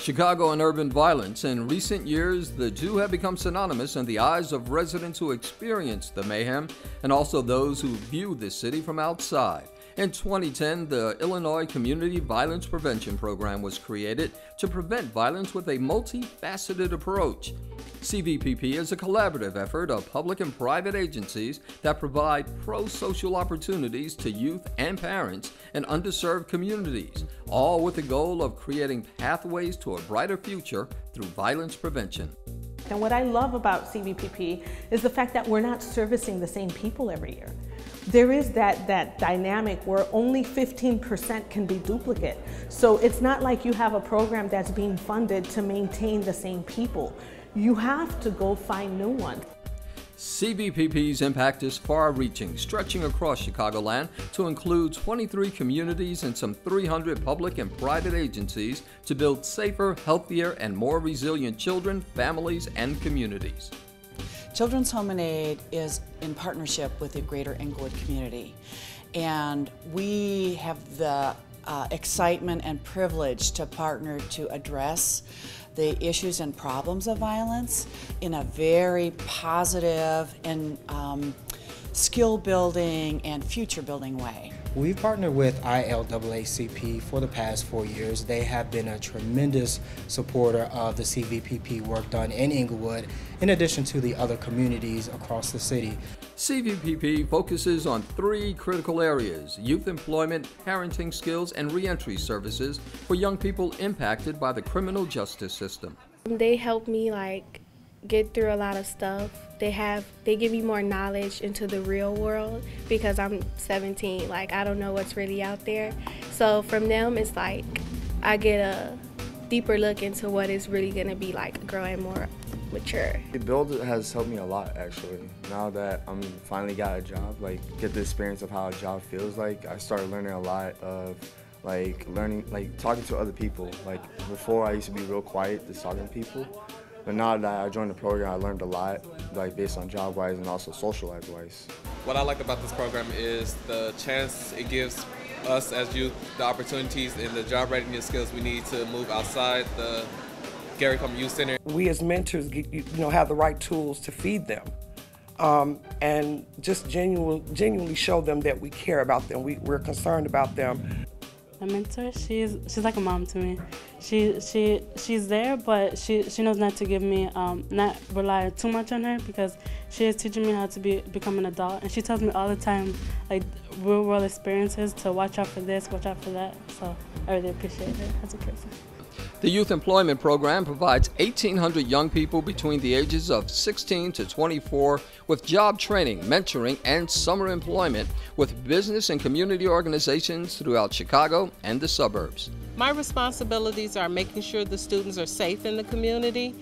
Chicago and urban violence. In recent years, the two have become synonymous in the eyes of residents who experience the mayhem and also those who view the city from outside. In 2010, the Illinois Community Violence Prevention Program was created to prevent violence with a multifaceted approach. CVPP is a collaborative effort of public and private agencies that provide pro-social opportunities to youth and parents in underserved communities, all with the goal of creating pathways to a brighter future through violence prevention. And what I love about CVPP is the fact that we're not servicing the same people every year. There is that dynamic where only 15% can be duplicate. So it's not like you have a program that's being funded to maintain the same people. You have to go find new ones. CVPP's impact is far-reaching, stretching across Chicagoland to include 23 communities and some 300 public and private agencies to build safer, healthier, and more resilient children, families, and communities. Children's Home and Aid is in partnership with the greater Englewood community, and we have the excitement and privilege to partner to address the issues and problems of violence in a very positive and skill-building and future-building way. We've partnered with ILAACP for the past 4 years. They have been a tremendous supporter of the CVPP work done in Englewood, in addition to the other communities across the city. CVPP focuses on 3 critical areas: youth employment, parenting skills, and reentry services for young people impacted by the criminal justice system. They help me get through a lot of stuff. They give me more knowledge into the real world because I'm 17. I don't know what's really out there. So from them, it's I get a deeper look into what it's really gonna be growing more mature. The build has helped me a lot, actually. Now that I'm finally got a job, get the experience of how a job feels like, I started learning a lot of talking to other people. Before, I used to be real quiet, just talking to people. But now that I joined the program, I learned a lot, based on job-wise and also social life-wise. What I like about this program is the chance it gives us as youth the opportunities and the job readiness skills we need to move outside the Gary Coleman Youth Center. We as mentors, have the right tools to feed them, and just genuinely show them that we care about them. We're concerned about them. My mentor, she's like a mom to me. She's there, but she knows not to give me not rely too much on her, because she is teaching me how to become an adult, and she tells me all the time real world experiences to watch out for this, watch out for that. So I really appreciate it as a person. The Youth Employment Program provides 1,800 young people between the ages of 16 to 24 with job training, mentoring, and summer employment with business and community organizations throughout Chicago and the suburbs. My responsibilities are making sure the students are safe in the community.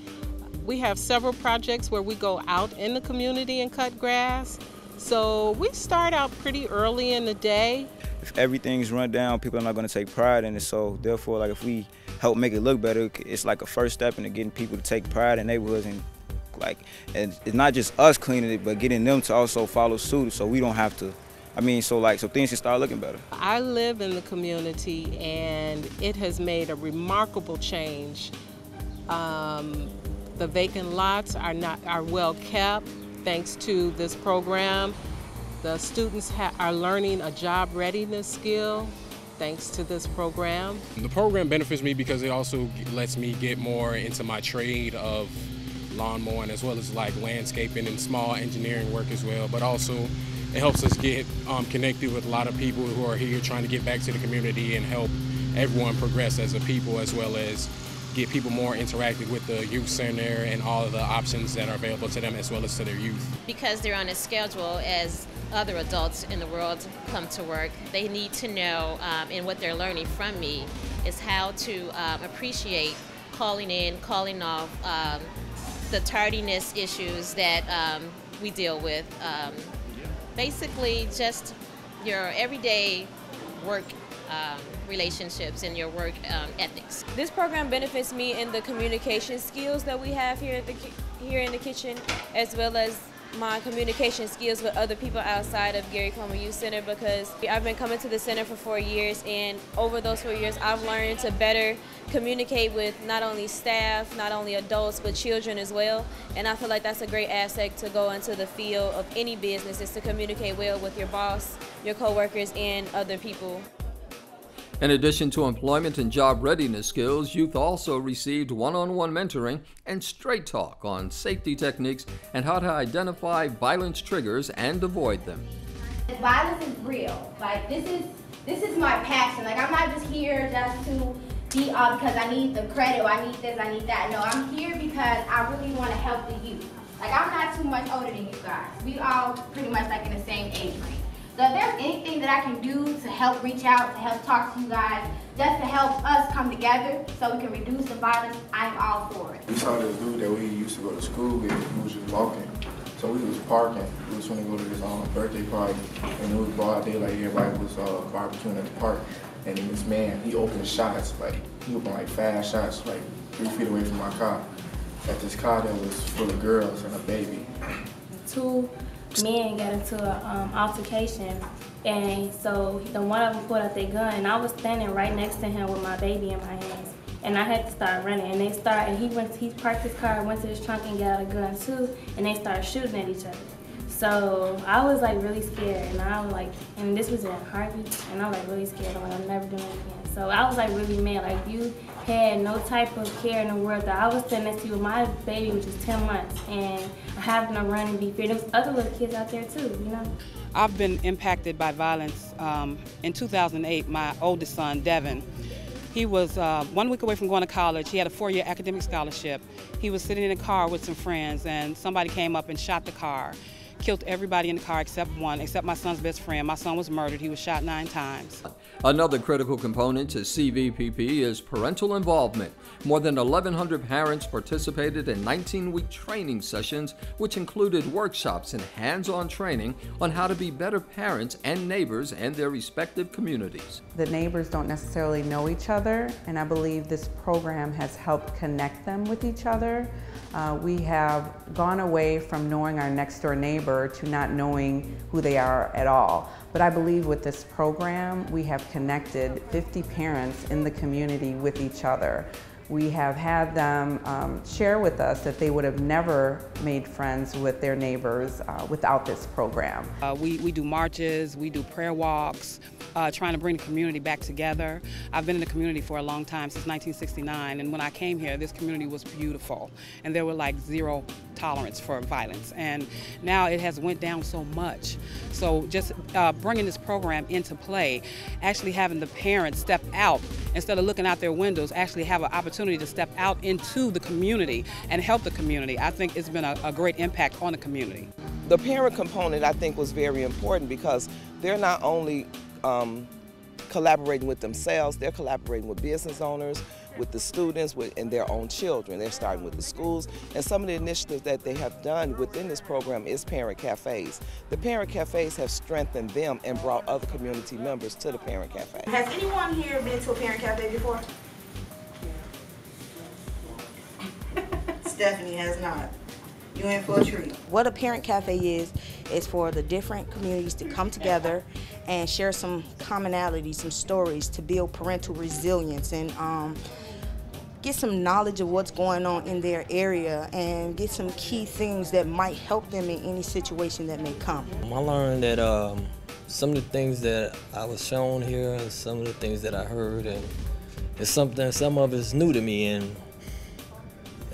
We have several projects where we go out in the community and cut grass. So we start out pretty early in the day. If everything's run down, people are not going to take pride in it. So therefore, if we help make it look better, it's like a first step into getting people to take pride in neighborhoods, and it's not just us cleaning it, but getting them to also follow suit, so we don't have to. So things can start looking better. I live in the community, and it has made a remarkable change. The vacant lots are well kept thanks to this program. The students are learning a job readiness skill thanks to this program. The program benefits me because it also lets me get more into my trade of lawn mowing, as well as landscaping and small engineering work as well. But also it helps us get connected with a lot of people who are here trying to get back to the community and help everyone progress as a people, as well as get people more interactive with the youth center and all of the options that are available to them, as well as to their youth. Because they're on a schedule as other adults in the world come to work, they need to know, and what they're learning from me is how to appreciate calling in, calling off, the tardiness issues that we deal with. Basically just your everyday work relationships and your work ethics. This program benefits me in the communication skills that we have here in the kitchen, as well as my communication skills with other people outside of Gary Comer Youth Center, because I've been coming to the center for 4 years, and over those 4 years I've learned to better communicate with not only staff, not only adults, but children as well. And I feel like that's a great asset to go into the field of any business, is to communicate well with your boss, your coworkers, and other people. In addition to employment and job readiness skills, youth also received one-on-one mentoring and straight talk on safety techniques and how to identify violence triggers and avoid them. Violence is real. Like, this is my passion. Like, I'm not just here just to be because I need the credit or I need this, I need that. No, I'm here because I really want to help the youth. Like, I'm not too much older than you guys. We all pretty much like in the same age range. So if there's anything that I can do to help reach out, to help talk to you guys, just to help us come together so we can reduce the violence, I'm all for it. We saw this dude that we used to go to school with, he was just walking. So we was parking, we was trying to go to this birthday party, and it was broad daylight, everybody was barbecuing at the park. And this man, he opened shots, he opened fast shots, 3 feet away from my car. At this car that was full of girls and a baby. 2 men got into an altercation, and so the one of them pulled out their gun, and I was standing right next to him with my baby in my hands, and I had to start running, and he parked his car, went to his trunk and got a gun too, and they started shooting at each other. So I was really scared, and I was and this was in Harvey, and I was really scared. I'm never doing it again. So I was really mad. You had no type of care in the world that I was standing next to you with my baby, which is 10 months, and having to run and be feared. There was other little kids out there too, you know. I've been impacted by violence. In 2008, my oldest son, Devin, he was 1 week away from going to college. He had a 4-year academic scholarship. He was sitting in a car with some friends, and somebody came up and shot the car. Killed everybody in the car except my son's best friend. My son was murdered. He was shot 9 times. Another critical component to CVPP is parental involvement. More than 1,100 parents participated in 19-week training sessions, which included workshops and hands-on training on how to be better parents and neighbors in their respective communities. The neighbors don't necessarily know each other, and I believe this program has helped connect them with each other. We have gone away from knowing our next-door neighbor to not knowing who they are at all. But I believe with this program, we have connected 50 parents in the community with each other. We have had them share with us that they would have never made friends with their neighbors without this program. We do marches, we do prayer walks, trying to bring the community back together. I've been in the community for a long time, since 1969, and when I came here, this community was beautiful, and there were zero tolerance for violence, and now it has went down so much. So just bringing this program into play, actually having the parents step out instead of looking out their windows, actually have an opportunity to step out into the community and help the community. I think it's been a great impact on the community. The parent component, I think, was very important because they're not only collaborating with themselves, they're collaborating with business owners, with the students, and their own children. They're starting with the schools, and some of the initiatives that they have done within this program is parent cafes. The parent cafes have strengthened them and brought other community members to the parent cafe. Has anyone here been to a parent cafe before? Stephanie has not. You're in for a treat. What a parent cafe is for the different communities to come together and share some commonalities, some stories to build parental resilience and get some knowledge of what's going on in their area and get some key things that might help them in any situation that may come. I learned that some of the things that I was shown here and some of the things that I heard, and it's something, some of it's new to me, and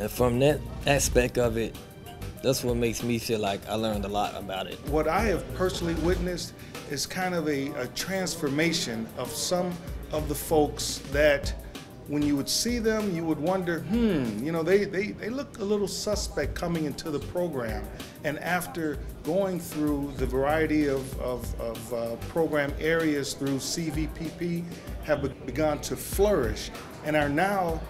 from that aspect of it, that's what makes me feel like I learned a lot about it. What I have personally witnessed is kind of a transformation of some of the folks that when you would see them, you would wonder, they look a little suspect coming into the program. And after going through the variety of program areas through CVPP, have begun to flourish and are now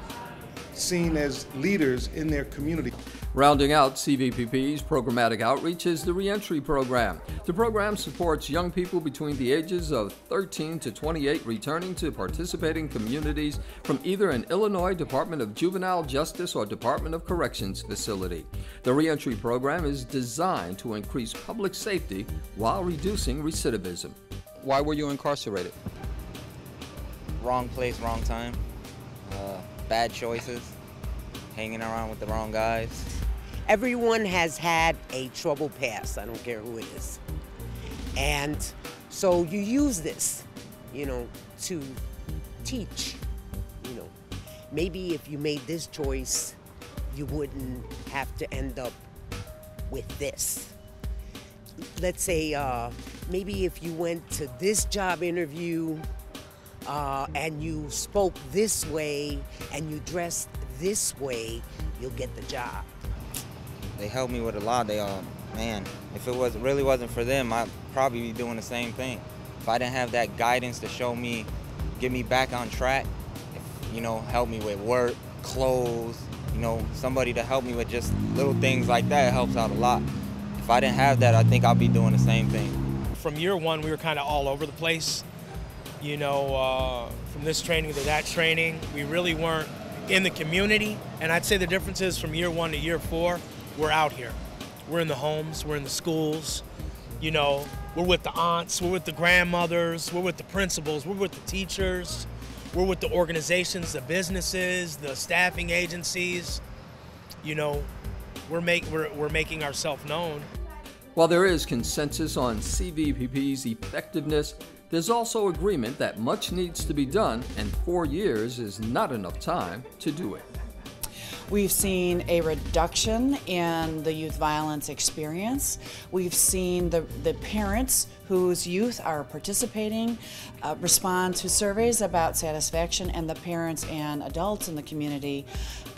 seen as leaders in their community. Rounding out CVPP's programmatic outreach is the Reentry Program. The program supports young people between the ages of 13 to 28 returning to participating communities from either an Illinois Department of Juvenile Justice or Department of Corrections facility. The Reentry Program is designed to increase public safety while reducing recidivism. Why were you incarcerated? Wrong place, wrong time, bad choices, hanging around with the wrong guys. Everyone has had a troubled past, I don't care who it is. And so you use this, to teach, Maybe if you made this choice, you wouldn't have to end up with this. Let's say maybe if you went to this job interview and you spoke this way and you dressed this way, you'll get the job. They helped me with a lot. Man, if it really wasn't for them, I'd probably be doing the same thing. If I didn't have that guidance to show me, get me back on track, help me with work, clothes, somebody to help me with just little things like that, it helps out a lot. If I didn't have that, I think I'll be doing the same thing. From year one, we were kind of all over the place. From this training to that training, we really weren't in the community. And I'd say the difference is from year one to year four, we're out here. We're in the homes, we're in the schools, we're with the aunts, we're with the grandmothers, we're with the principals, we're with the teachers, we're with the organizations, the businesses, the staffing agencies. We're making ourselves known. While there is consensus on CVPP's effectiveness, there's also agreement that much needs to be done, and 4 years is not enough time to do it. We've seen a reduction in the youth violence experience. We've seen the parents whose youth are participating respond to surveys about satisfaction, and the parents and adults in the community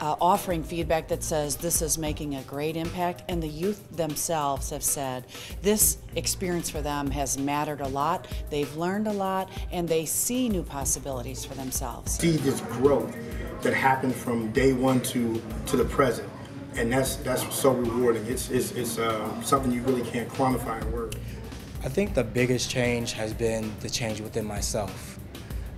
offering feedback that says this is making a great impact, and the youth themselves have said this experience for them has mattered a lot, they've learned a lot, and they see new possibilities for themselves. See this growth that happened from day one to the present, and that's so rewarding. It's something you really can't quantify in words. I think the biggest change has been the change within myself.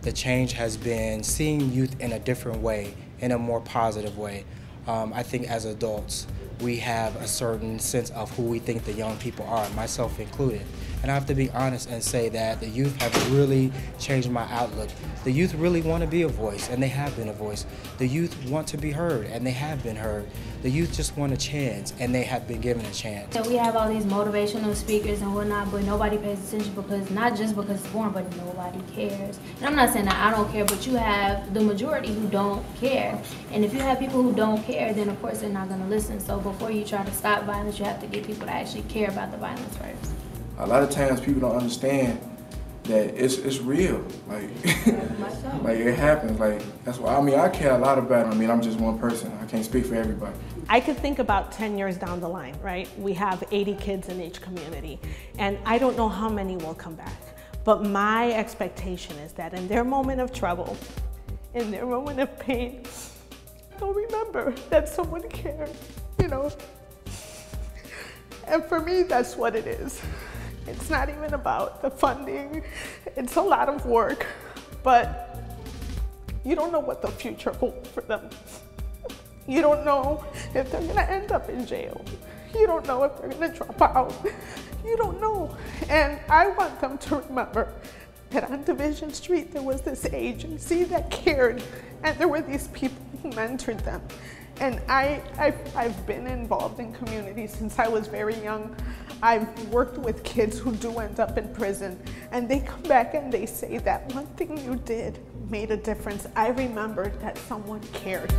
The change has been seeing youth in a different way, in a more positive way. I think as adults, we have a certain sense of who we think the young people are, myself included. And I have to be honest and say that the youth have really changed my outlook. The youth really want to be a voice, and they have been a voice. The youth want to be heard, and they have been heard. The youth just want a chance, and they have been given a chance. So we have all these motivational speakers and whatnot, but nobody pays attention because, not just because it's boring, but nobody cares. And I'm not saying that I don't care, but you have the majority who don't care. And if you have people who don't care, then of course they're not going to listen. So before you try to stop violence, you have to get people to actually care about the violence first. A lot of times people don't understand that it's real. Like, like it happens. Like, that's why, I care a lot about it. I'm just one person. I can't speak for everybody. I could think about 10 years down the line, right? We have 80 kids in each community, and I don't know how many will come back. But my expectation is that in their moment of trouble, in their moment of pain, they'll remember that someone cared, And for me, that's what it is. It's not even about the funding. It's a lot of work, but you don't know what the future holds for them. You don't know if they're gonna end up in jail. You don't know if they're gonna drop out. You don't know. And I want them to remember that on Division Street, there was this agency that cared, and there were these people who mentored them. And I've been involved in community since I was very young. I've worked with kids who do end up in prison, and they come back and they say that one thing you did made a difference. I remembered that someone cared.